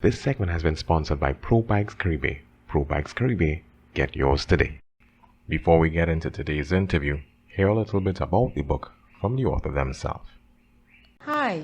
This segment has been sponsored by Pro Bikes Caribe. Pro Bikes Caribe, get yours today. Before we get into today's interview, hear a little bit about the book from the author themselves. Hi,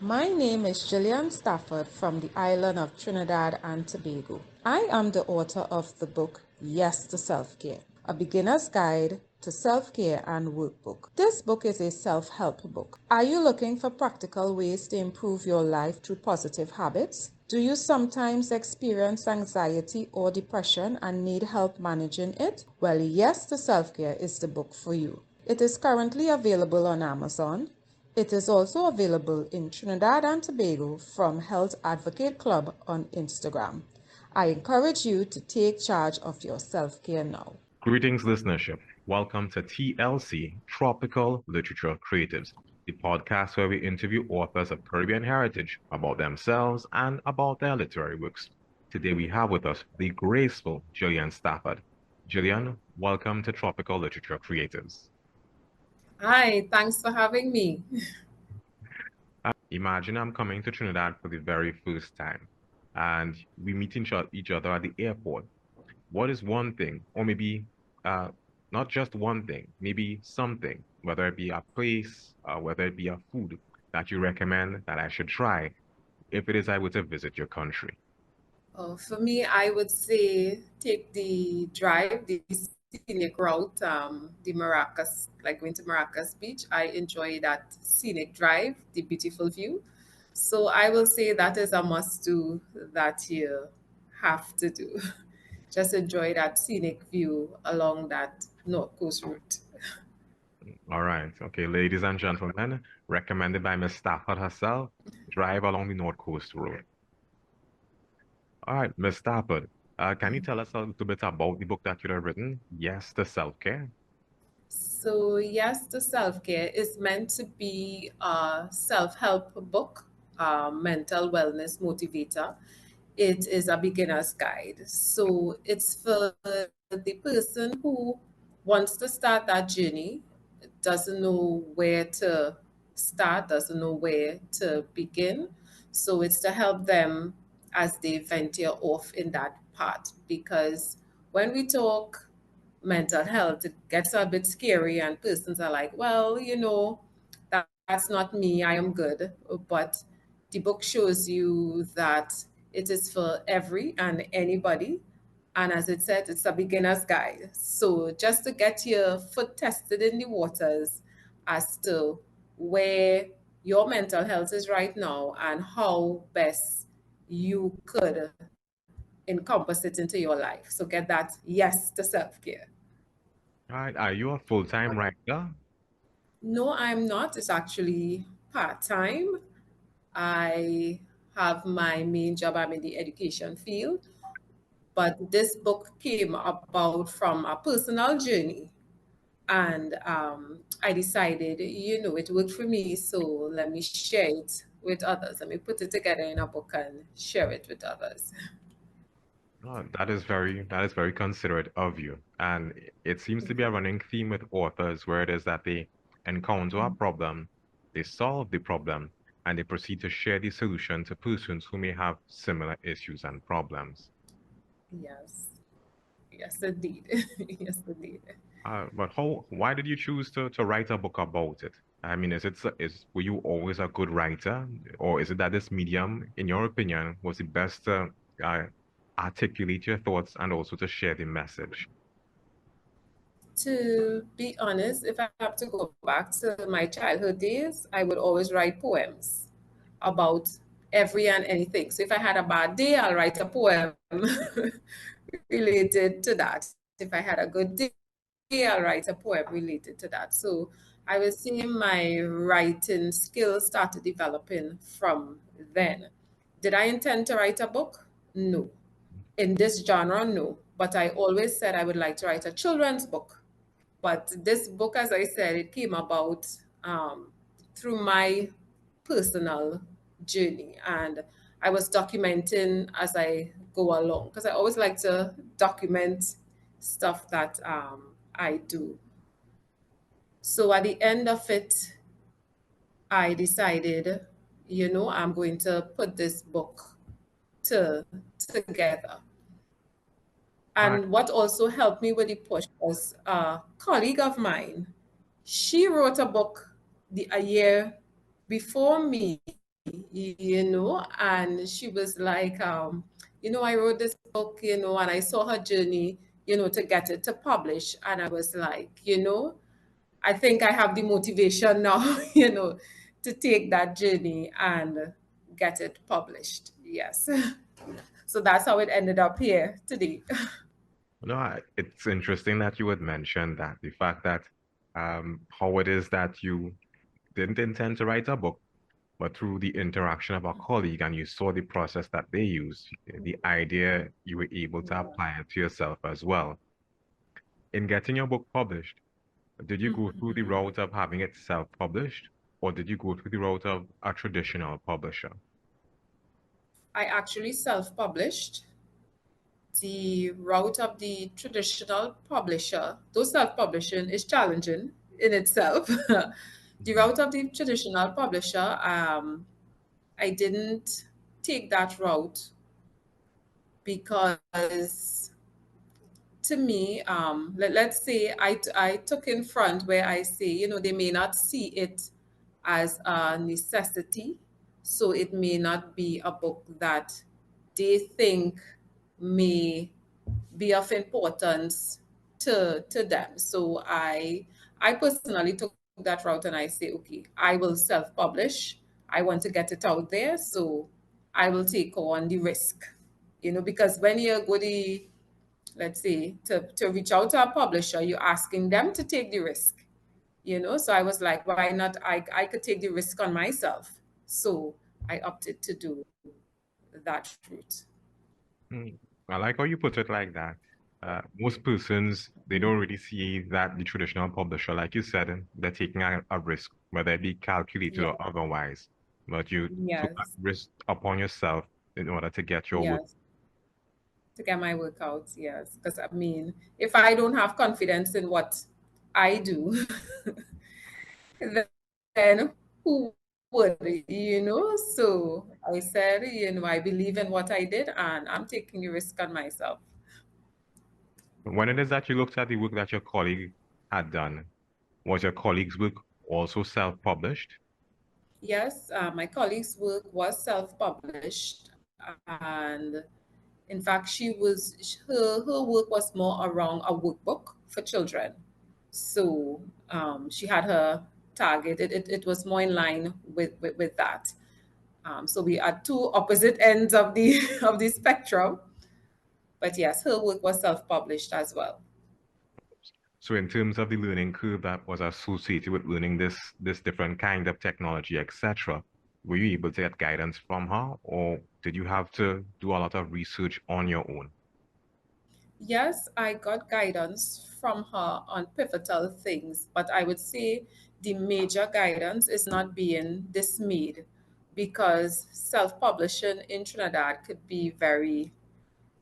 my name is Gillian Stafford from the island of Trinidad and Tobago. I am the author of the book Yes to Self-Care, a beginner's guide to self-care and workbook. This book is a self-help book. Are you looking for practical ways to improve your life through positive habits? Do you sometimes experience anxiety or depression and need help managing it? Well, Yes to Self-Care is the book for you. It is currently available on Amazon. It is also available in Trinidad and Tobago from Health Advocate Club on Instagram. I encourage you to take charge of your self-care now. Greetings, listenership. Welcome to TLC, Tropical Literature Creatives, the podcast where we interview authors of Caribbean heritage about themselves and about their literary works. Today we have with us the graceful Gillian Stafford. Gillian, welcome to Tropical Literature Creatives. Hi, thanks for having me. Imagine I'm coming to Trinidad for the very first time and we meet each other at the airport. What is one thing, or maybe not just one thing, maybe something, whether it be a place, whether it be a food that you recommend that I should try if it is I were to visit your country? For me, I would say take the drive, the scenic route, the Maracas, like going to Maracas Beach. I enjoy that scenic drive, the beautiful view. So I will say that is a must do that you have to do. Just enjoy that scenic view along that North Coast route. All right. Okay, ladies and gentlemen, recommended by Miss Stafford herself, drive along the North Coast Road. All right, Miss Stafford, can you tell us a little bit about the book that you have written? Yes, the self-care. So, yes, the self care is meant to be a self help book, mental wellness motivator. It is a beginner's guide. So, it's for the person who wants to start that journey, doesn't know where to start, doesn't know where to begin. So, it's to help them as they venture off in that path. Because when we talk mental health, it gets a bit scary, and persons are like, well, that's not me, I am good. But the book shows you that it is for every and anybody. And as it said, it's a beginner's guide. So just to get your foot tested in the waters as to where your mental health is right now and how best you could encompass it into your life. So get that yes to self-care. All right, are you a full-time writer? No, I'm not. It's actually part-time. I have my main job. I'm in the education field. But this book came about from a personal journey. And I decided, it worked for me. So let me share it with others. Let me put it together in a book and share it with others. Oh, that is very considerate of you. And it seems to be a running theme with authors where it is that they encounter a problem, they solve the problem, and they proceed to share the solution to persons who may have similar issues and problems. Yes. Yes, indeed. Yes, indeed. But why did you choose to write a book about it? I mean, were you always a good writer, or is it that this medium, in your opinion, was the best to articulate your thoughts and also to share the message? To be honest, if I have to go back to my childhood days, I would always write poems about every and anything. So if I had a bad day, I'll write a poem related to that. If I had a good day, I'll write a poem related to that. So I would say my writing skills started developing from then. Did I intend to write a book? No. In this genre, no. But I always said I would like to write a children's book. But this book, as I said, it came about through my personal journey. And I was documenting as I go along because I always like to document stuff that I do. So at the end of it, I decided, I'm going to put this book to together. All right. And what also helped me with the push was a colleague of mine. She wrote a book a year before me, and she was like, I wrote this book, and I saw her journey, to get it to publish. And I was like, I think I have the motivation now, to take that journey and get it published. Yes. So that's how it ended up here today. No, it's interesting that you would mention that the fact that how it is that you didn't intend to write a book, but through the interaction of a colleague and you saw the process that they use, the idea you were able to apply it to yourself as well. In getting your book published, did you go through the route of having it self-published, or did you go through the route of a traditional publisher? I actually self-published. The route of the traditional publisher, though self-publishing is challenging in itself. The Mhm. route of the traditional publisher, I didn't take that route because to me, let's say I took in front where I say, they may not see it as a necessity. So it may not be a book that they think may be of importance to them. So I personally took that route and I say, okay, I will self-publish. I want to get it out there, so I will take on the risk. Because when you go the let's say to reach out to a publisher, you're asking them to take the risk. So I was like, why not? I could take the risk on myself. So I opted to do that route. Mm. I like how you put it like that. Most persons, they don't really see that the traditional publisher, like you said, they're taking a risk, whether it be calculated or Yeah. otherwise. But you took that Yes. risk upon yourself in order to get your work. Yes. To get my workouts. Yes. Because I mean, if I don't have confidence in what I do, then who would, So I said, I believe in what I did and I'm taking the risk on myself. When it is that you looked at the work that your colleague had done, was your colleague's work also self-published? Yes, my colleague's work was self-published, and in fact, her work was more around a workbook for children. So she had her target. It was more in line with that. So we are two opposite ends of the of the spectrum. But yes, her work was self-published as well. So in terms of the learning curve that was associated with learning this different kind of technology, etc., were you able to get guidance from her, or did you have to do a lot of research on your own? Yes, I got guidance from her on pivotal things, but I would say the major guidance is not being dismayed because self-publishing in Trinidad could be very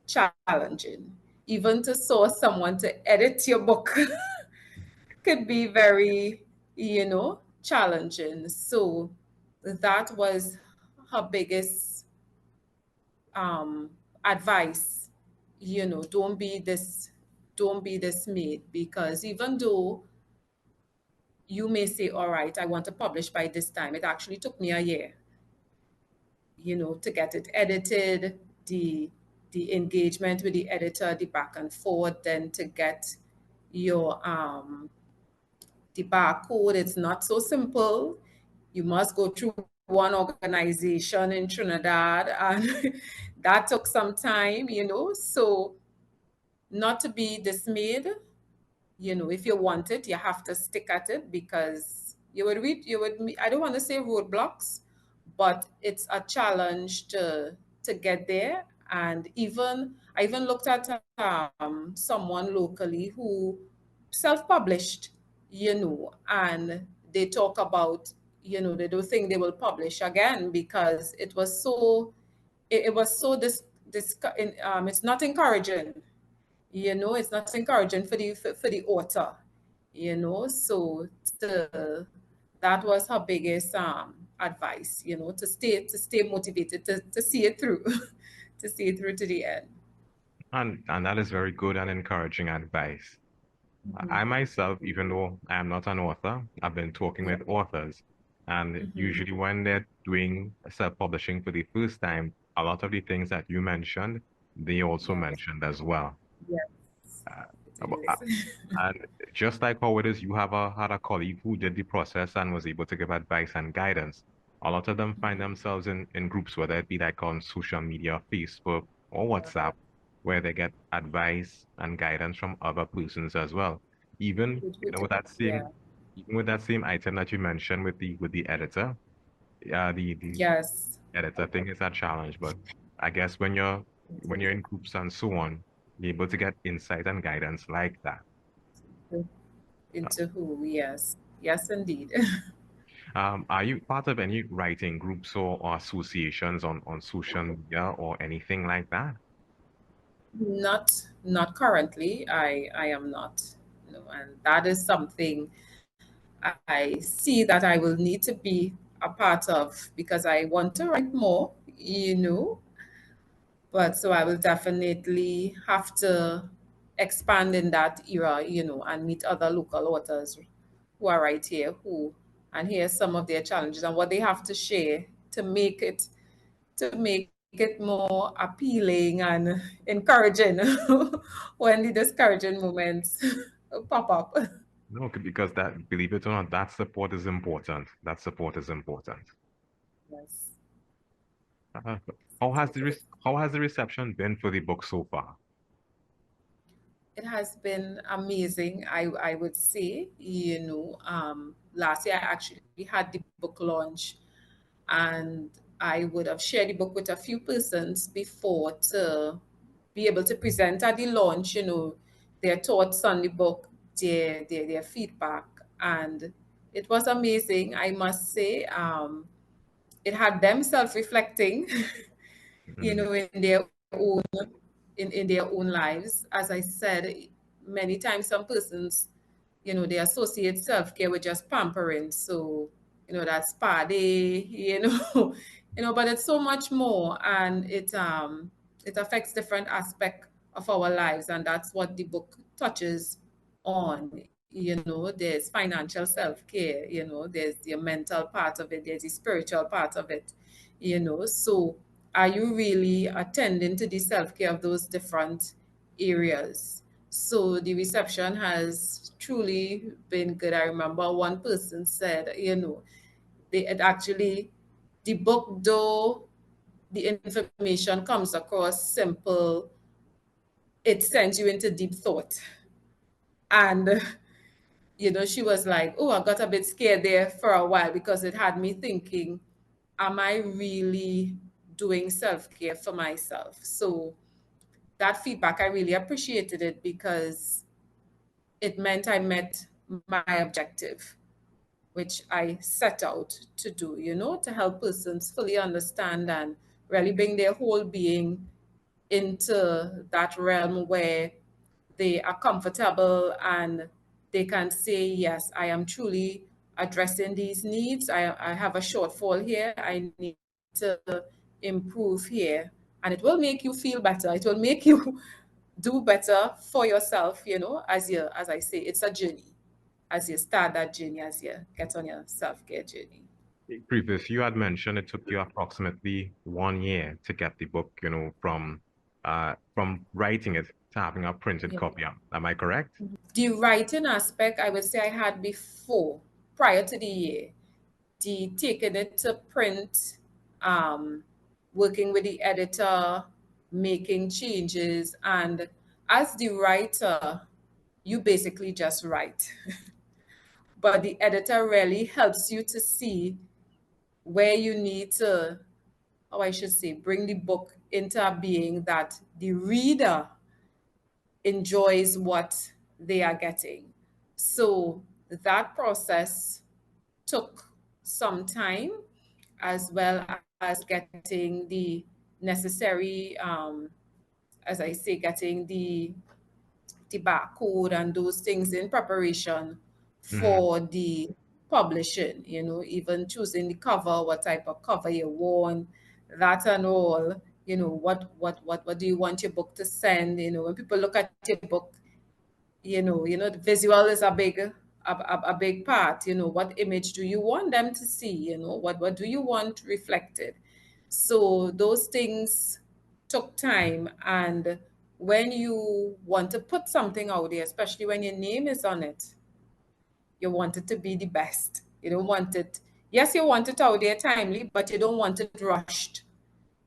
challenging. Even to source someone to edit your book could be very, challenging. So that was her biggest um, advice. Don't be dismayed, because even though you may say, all right, I want to publish by this time, it actually took me a year, to get it edited, the engagement with the editor, the back and forth, then to get your the barcode. It's not so simple. You must go through one organization in Trinidad, and that took some time, So not to be dismayed, if you want it, you have to stick at it, because I don't want to say roadblocks, but it's a challenge to get there. And I even looked at someone locally who self-published, and they talk about, they don't think they will publish again because it was so it's not encouraging. It's not encouraging for the author. So that was her biggest advice. To stay motivated, to see it through, to see it through to the end. And that is very good and encouraging advice. I myself, even though I am not an author, I've been talking Yeah. with authors, and usually when they're doing self-publishing for the first time, a lot of the things that you mentioned, they also Yes. mentioned as well. Yes. Uh, It is. and just like how it is, you have had a colleague who did the process and was able to give advice and guidance. A lot of them find themselves in groups, whether it be like on social media, Facebook or WhatsApp, where they get advice and guidance from other persons as well. Even, with that Yeah. same, even with that same item that you mentioned with the editor, the Yes. editor thing is a challenge. But I guess when you're in groups and so on, be able to get insight and guidance like that. Into who? Yes. Yes, indeed. Are you part of any writing groups or associations on social media or anything like that? Not currently. I am not. No, and that is something I see that I will need to be a part of because I want to write more, but so I will definitely have to expand in that era, and meet other local authors who are right here who and hear some of their challenges and what they have to share to make it more appealing and encouraging when the discouraging moments pop up. No, because that, believe it or not, that support is important. That support is important. Yes, Uh, it is. how has the reception been for the book so far? It has been amazing, I would say. Last year I actually had the book launch, and I would have shared the book with a few persons before to be able to present at the launch, their thoughts on the book, their feedback. And it was amazing, I must say. It had them self-reflecting, Mm, in their own in their own lives. As I said, many times some persons, they associate self-care with just pampering. So, that spa day, but it's so much more, and it affects different aspect of our lives, and that's what the book touches on. There's financial self-care, there's the mental part of it, there's the spiritual part of it, so are you really attending to the self-care of those different areas? So the reception has truly been good. I remember one person said, they it actually the book, though the information comes across simple, it sends you into deep thought. And she was like, oh, I got a bit scared there for a while because it had me thinking, am I really doing self-care for myself? So that feedback, I really appreciated it because it meant I met my objective, which I set out to do, to help persons fully understand and really bring their whole being into that realm where they are comfortable and they can say, yes, I am truly addressing these needs. I have a shortfall here. I need to improve here. And it will make you feel better. It will make you do better for yourself, as I say, it's a journey. As you start that journey, as you get on your self-care journey. Previous, you had mentioned it took you approximately 1 year to get the book, from writing it to having a printed Yeah. copy. Am I correct? The writing aspect, I would say I had before, prior to the year. The taking it to print, um, working with the editor, making changes. And as the writer, you basically just write. But the editor really helps you to see where you need to, how I should say, bring the book into a being that the reader enjoys what they are getting. So that process took some time, as well as getting the necessary, as I say, getting the barcode and those things in preparation Mm-hmm. for the publishing, even choosing the cover, what type of cover you want, that and all. You know, what do you want your book to send? You know, when people look at your book, the visual is a big part. You know, what image do you want them to see? You know, what do you want reflected? So those things took time. And when you want to put something out there, especially when your name is on it, you want it to be the best. You don't want it, yes, you want it out there timely, but you don't want it rushed,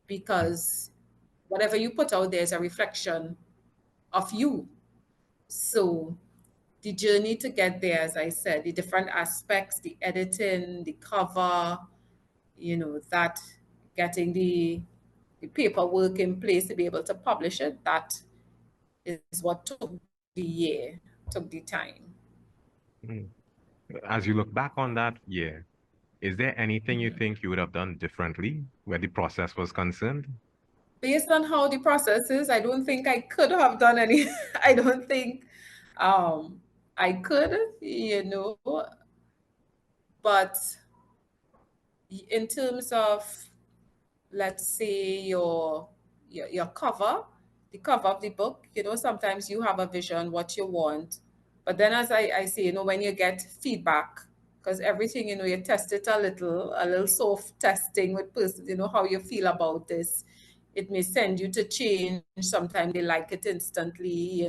because whatever you put out there is a reflection of you. So the journey to get there, as I said, the different aspects, the editing, the cover, that getting the paperwork in place to be able to publish it, that is what took the year, took the time. Mm. As you look back on that year, is there anything you think you would have done differently where the process was concerned? Based on how the process is, I don't think I could have done any. I don't think um, I could, but in terms of, let's say, your cover, the cover of the book, sometimes you have a vision what you want, but then, as I say, when you get feedback, because everything, you test it a little soft testing with persons, how you feel about this. It may send you to change. Sometimes they like it instantly,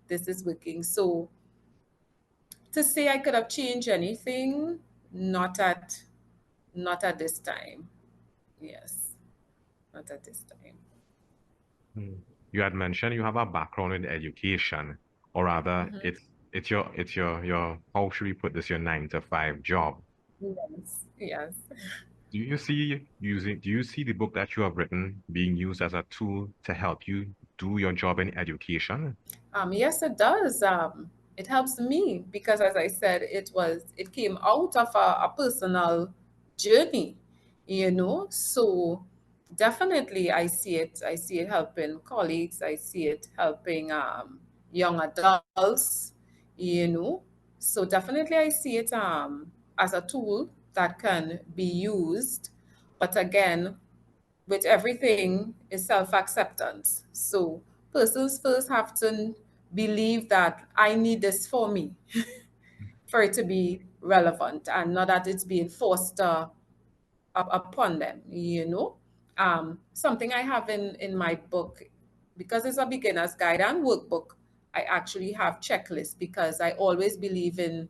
this is working. So to say I could have changed anything, not at this time. Yes, not at this time. Mm. You had mentioned you have a background in education, or rather, it's your how should we put this, your 9 to 5 job. Yes, yes. Do you see the book that you have written being used as a tool to help you do your job in education? Yes, it does. It helps me because, as I said, it came out of a personal journey, So definitely, I see it. I see it helping colleagues. I see it helping young adults, you know. So definitely, I see it as a tool that can be used. But again, with everything is self-acceptance. So persons first have to believe that I need this for me for it to be relevant, and not that it's being forced upon them. Something I have in my book, because it's a beginner's guide and workbook, I actually have checklists because I always believe in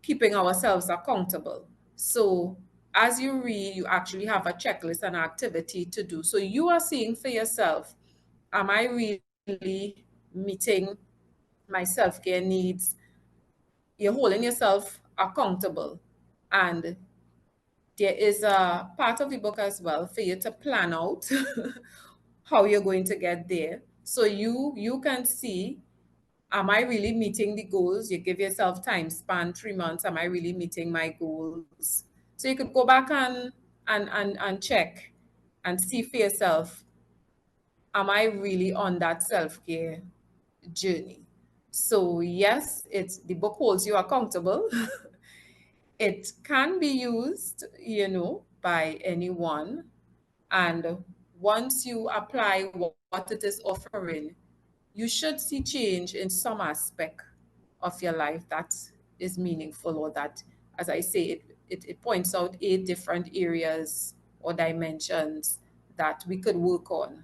keeping ourselves accountable. So as you read, you actually have a checklist and activity to do. So you are seeing for yourself, am I really meeting my self-care needs? You're holding yourself accountable. And there is a part of the book as well for you to plan out how you're going to get there. So you can see, am I really meeting the goals? You give yourself time span, 3 months. Am I really meeting my goals? So you could go back and check and see for yourself, am I really on that self-care journey? So yes, the book holds you accountable. It can be used, by anyone. And once you apply what it is offering, you should see change in some aspect of your life that is meaningful, or that, as I say, it points out 8 different areas or dimensions that we could work on.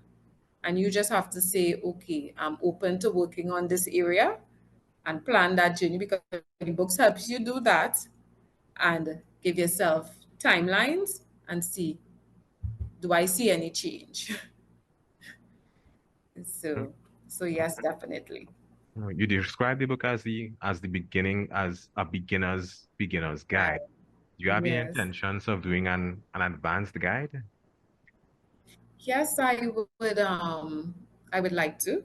And you just have to say, okay, I'm open to working on this area, and plan that journey, because the books helps you do that, and give yourself timelines and see, do I see any change? Mm. So, so yes, definitely. You describe the book as the beginning, as a beginner's guide. Right. Do you have any Yes. intentions of doing an advanced guide? Yes, I would like to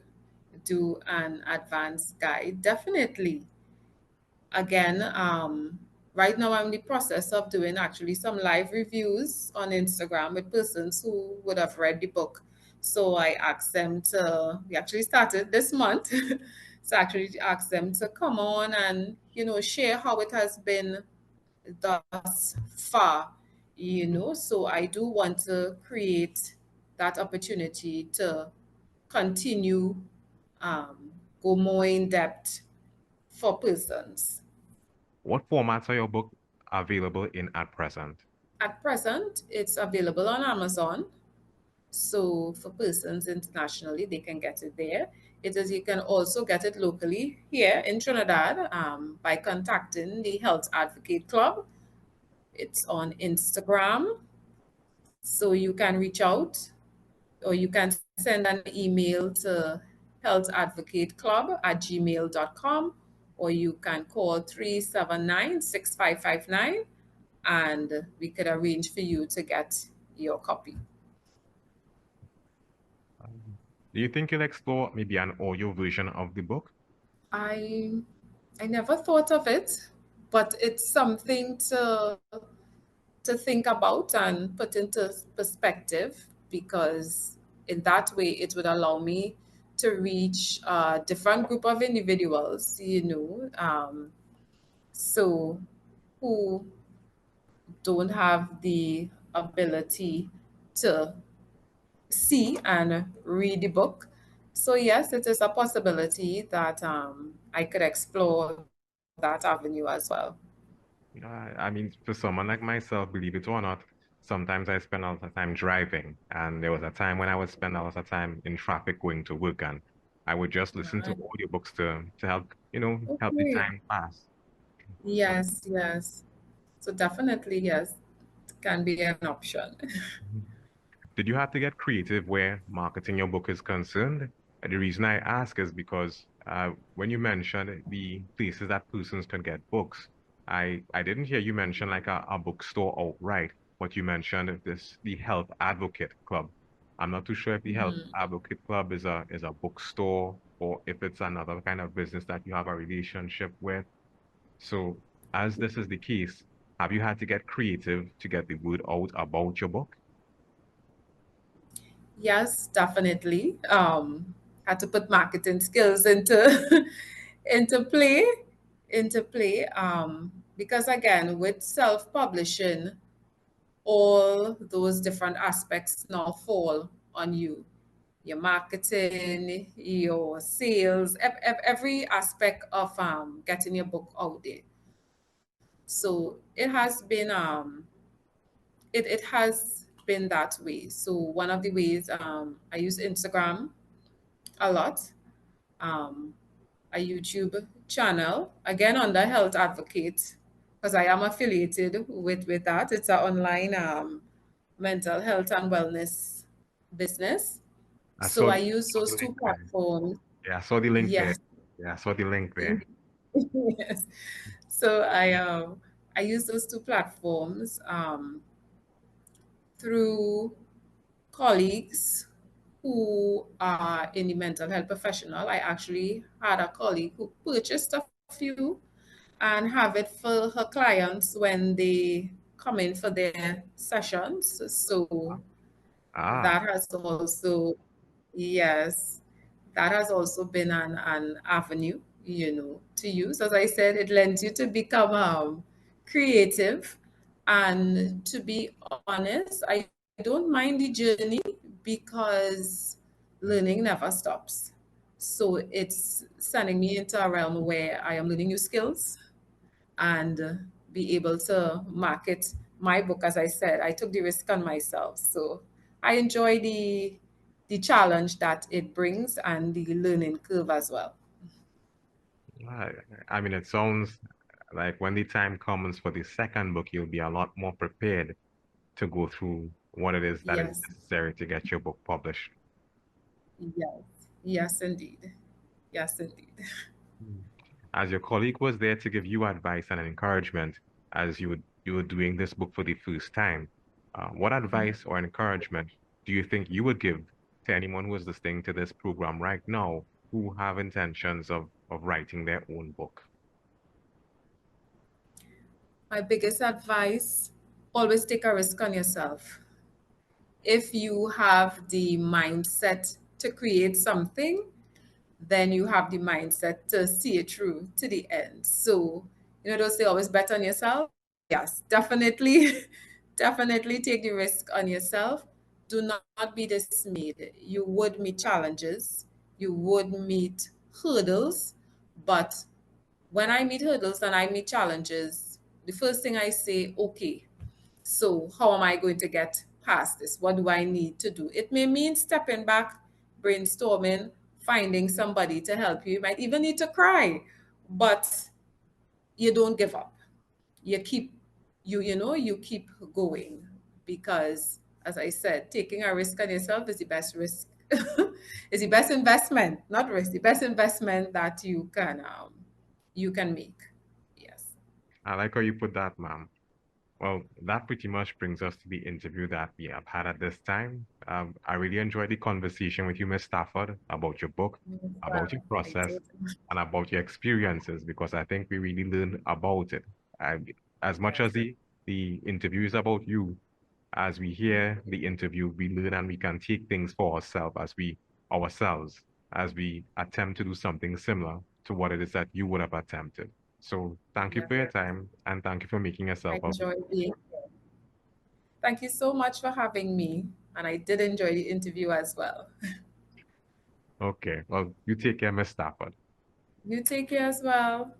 do an advanced guide. Definitely. Again, right now I'm in the process of doing actually some live reviews on Instagram with persons who would have read the book. So I asked them we actually started this month. So I actually asked them to come on and, share how it has been thus far. So I do want to create that opportunity to continue go more in depth for persons. What formats are your book available in at present? At present, it's available on Amazon. So for persons internationally, they can get it there. It is, you can also get it locally here in Trinidad by contacting the Health Advocate Club. It's on Instagram. So you can reach out or you can send an email to healthadvocateclub@gmail.com, or you can call 379-6559 and we could arrange for you to get your copy. Do you think you'll explore maybe an audio version of the book? I I never thought of it, but it's something to think about and put into perspective, because in that way it would allow me to reach a different group of individuals, so who don't have the ability to see and read the book. So yes, it is a possibility that I could explore that avenue as well. I mean, for someone like myself, believe it or not, sometimes I spend a lot of time driving. And there was a time when I would spend a lot of time in traffic going to work, and I would just listen to Right. audiobooks to help, help the Okay. time pass. So, Yes, yes. So definitely, yes, it can be an option. mhm. Did you have to get creative where marketing your book is concerned? And the reason I ask is because when you mentioned the places that persons can get books, I didn't hear you mention like a bookstore outright, but you mentioned the Health Advocate Club. I'm not too sure if the Health Mhm. Advocate Club is a bookstore or if it's another kind of business that you have a relationship with. So, as this is the case, have you had to get creative to get the word out about your book? Yes, definitely. Had to put marketing skills into into play, because again, with self-publishing, all those different aspects now fall on you. Your marketing, your sales, every aspect of getting your book out there. So it has been that way. So one of the ways I use Instagram a lot, um, a YouTube channel, again under Health Advocate, because I am affiliated with that. It's an online mental health and wellness business. I So I use saw the those link two there. platforms. Yeah, I saw the link there. Yes. Yeah, I saw the link there. Yes. So I use those two platforms through colleagues who are in the mental health professional. I actually had a colleague who purchased a few and have it for her clients when they come in for their sessions. So Ah, that has also, yes, that has also been an avenue, to use. As I said, it lends you to become creative. And to be honest, I don't mind the journey because learning never stops. So it's sending me into a realm where I am learning new skills and be able to market my book. As I said, I took the risk on myself. So I enjoy the challenge that it brings and the learning curve as well. I, I mean, it sounds like when the time comes for the second book, you'll be a lot more prepared to go through what it is that is Yes, necessary to get your book published. yes, yes, indeed. Yes, indeed. Mm. As your colleague was there to give you advice and encouragement as you were doing this book for the first time, what advice or encouragement do you think you would give to anyone who is listening to this program right now who have intentions of writing their own book? My biggest advice, always take a risk on yourself. If you have the mindset to create something, then you have the mindset to see it through to the end. So, those say always bet on yourself. Yes, definitely, definitely take the risk on yourself. do not be dismayed. You would meet challenges, you would meet hurdles, but when I meet hurdles and I meet challenges, the first thing I say, okay, so how am I going to get past this? What do I need to do? It may mean stepping back, brainstorming, finding somebody to help you. You might even need to cry, but you don't give up. You keep you keep going, because as I said, taking a risk on yourself is the best risk is the best investment, not risk, the best investment that you can make. Yes. I like how you put that, ma'am. Well, that pretty much brings us to the interview that we have had at this time. I really enjoyed the conversation with you, Ms. Stafford, about your book, about your Well, I process, did. and about your experiences, because I think we really learned about it. I, as much as Yes. the interview is about you, as we hear the interview, we learn and we can take things for ourselves as we attempt to do something similar to what it is that you would have attempted. So thank you Yes. for your time and thank you for making I yourself enjoy available. being here. Thank you so much for having me. And I did enjoy the interview as well. Okay, well, you take care, Miss Stafford. You take care as well.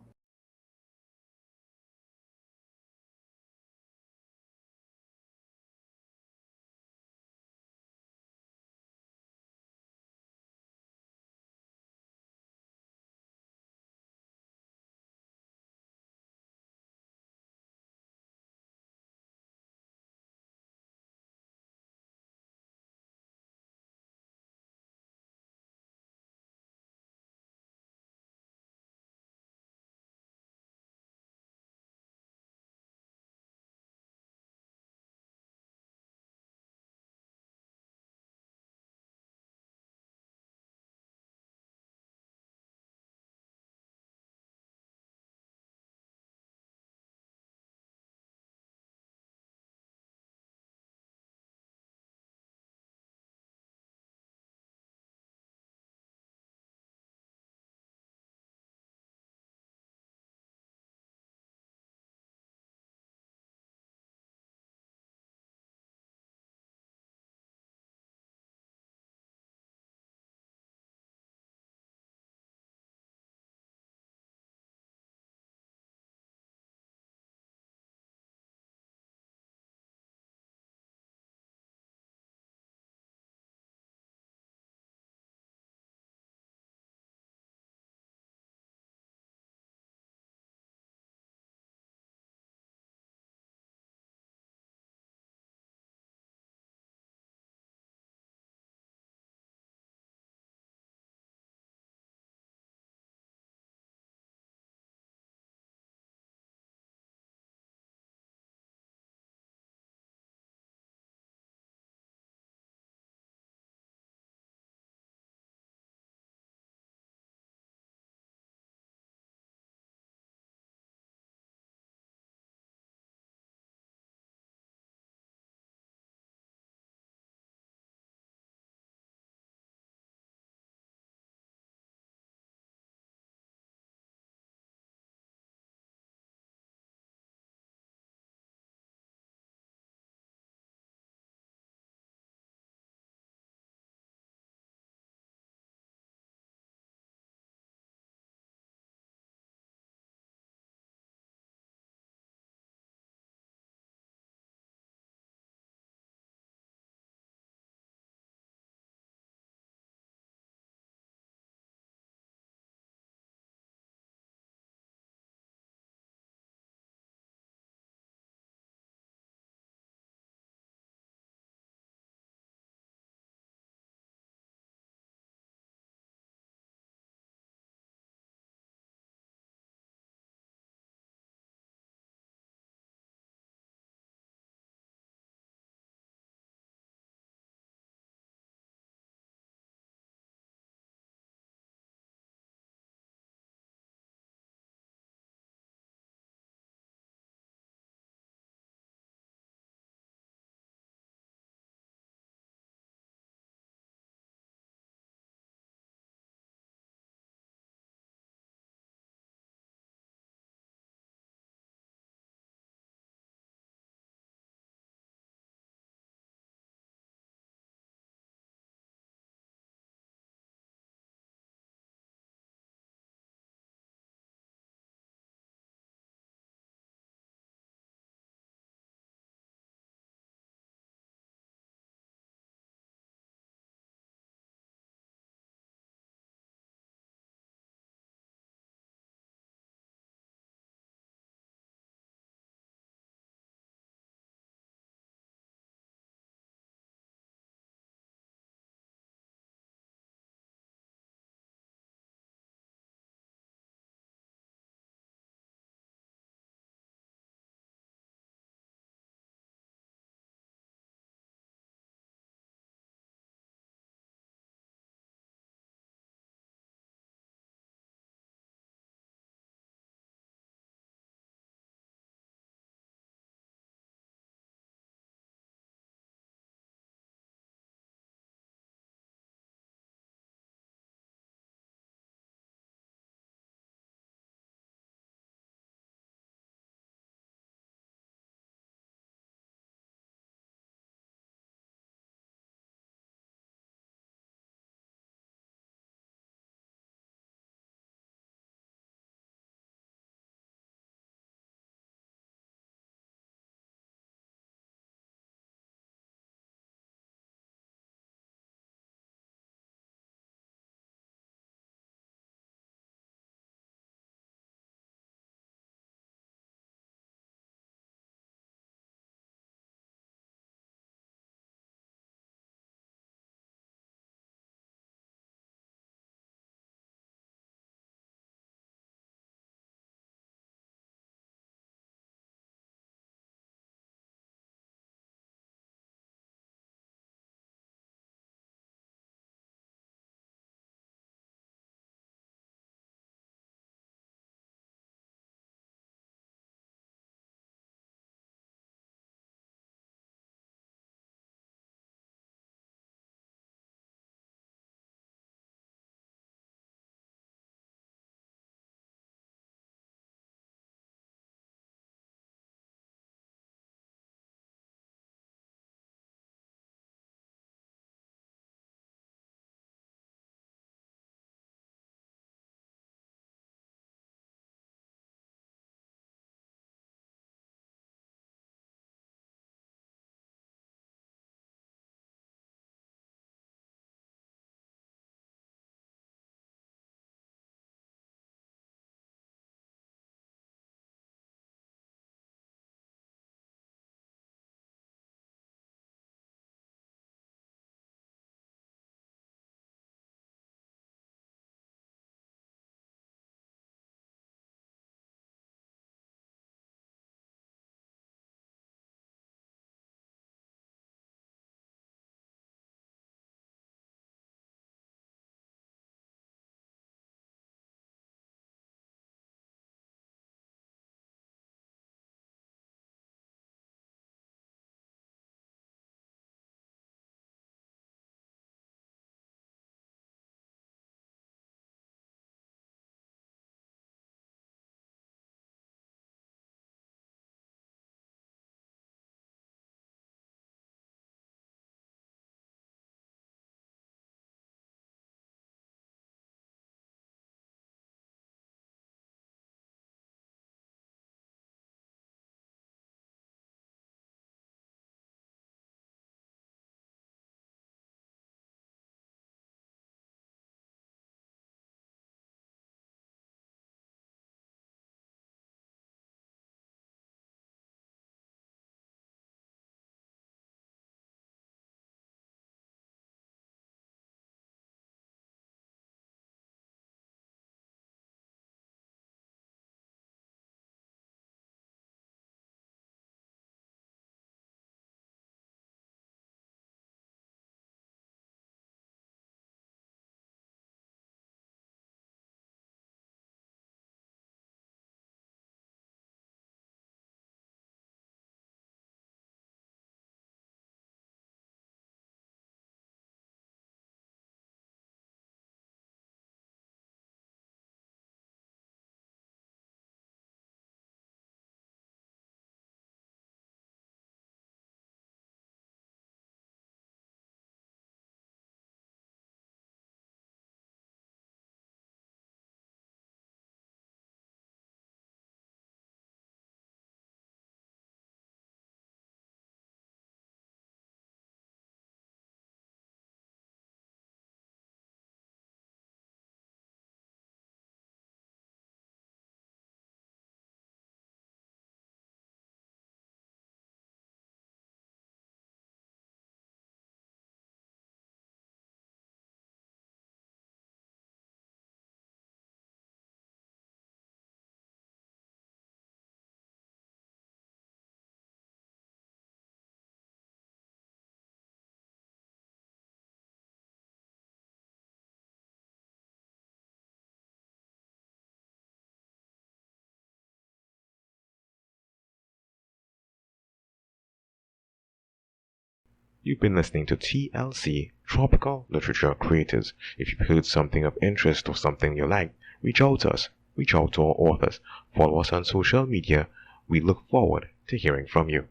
You've been listening to TLC, Tropical Literature Creators. If you've heard something of interest or something you like, reach out to us. Reach out to our authors. Follow us on social media. We look forward to hearing from you.